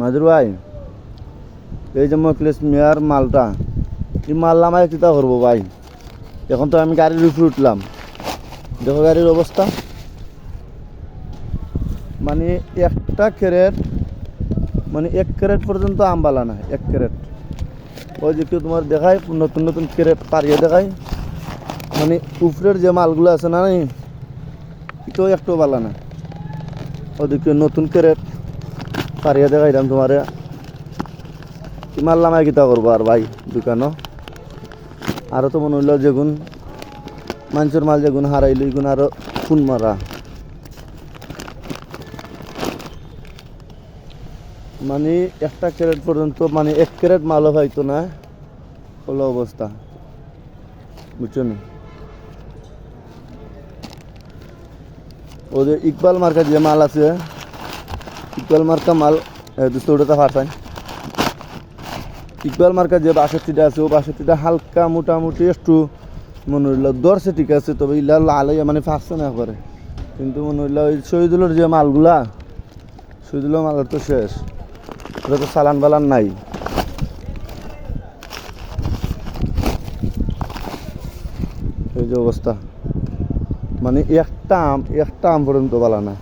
মাদুর ভাই, এই যে মকলেস মিয়ার মালটা, এই মাল নামায় চিন্তা করবো ভাই। এখন তো আমি গাড়ির উপরে উঠলাম, দেখো গাড়ির অবস্থা। মানে একটা ক্যারেট, মানে 1 ক্যারেট পর্যন্ত আমবালা না, 1 ক্যারেট। ওই যে কেউ তোমার দেখায় নতুন নতুন ক্যারেট পারিয়ে দেখায়, মানে উপরের যে মালগুলো আছে না, এটাও একটু বালা না। ওদিকে নতুন ক্যারেট পারিয়ে দেখাইলাম তোমারে। মাল নামায় কিতা করবো আর ভাই দোকানও। আরও তো মনে হইল যেগুন মানুষের মাল যেগুন হারাইল এগুন আরও ফোন মারা। মানে একটা ক্যারেট পর্যন্ত, মানে 1 ক্যারেট মালও হয়তো না, হলো অবস্থা, বুঝছো না? ওদের ইকবাল মার্কা যে মাল আছে, ইকবাল মার্কা মাল দুশোটা ফাটায়। ইকবাল মার্কা যে 62টা আছে, ও 62টা হালকা মোটামুটি একটু মনে হইল দরছে, ঠিক আছে। তবে ইলা লালে মানে ফাঁকছে না করে, কিন্তু মনে হইল ওই শহীদুলের যে মালগুলা, শহীদুলের মালের তো শেষ, ওটা তো চালান বালান নাই। এই যে অবস্থা, মানে একটা আম পর্যন্ত বালা না।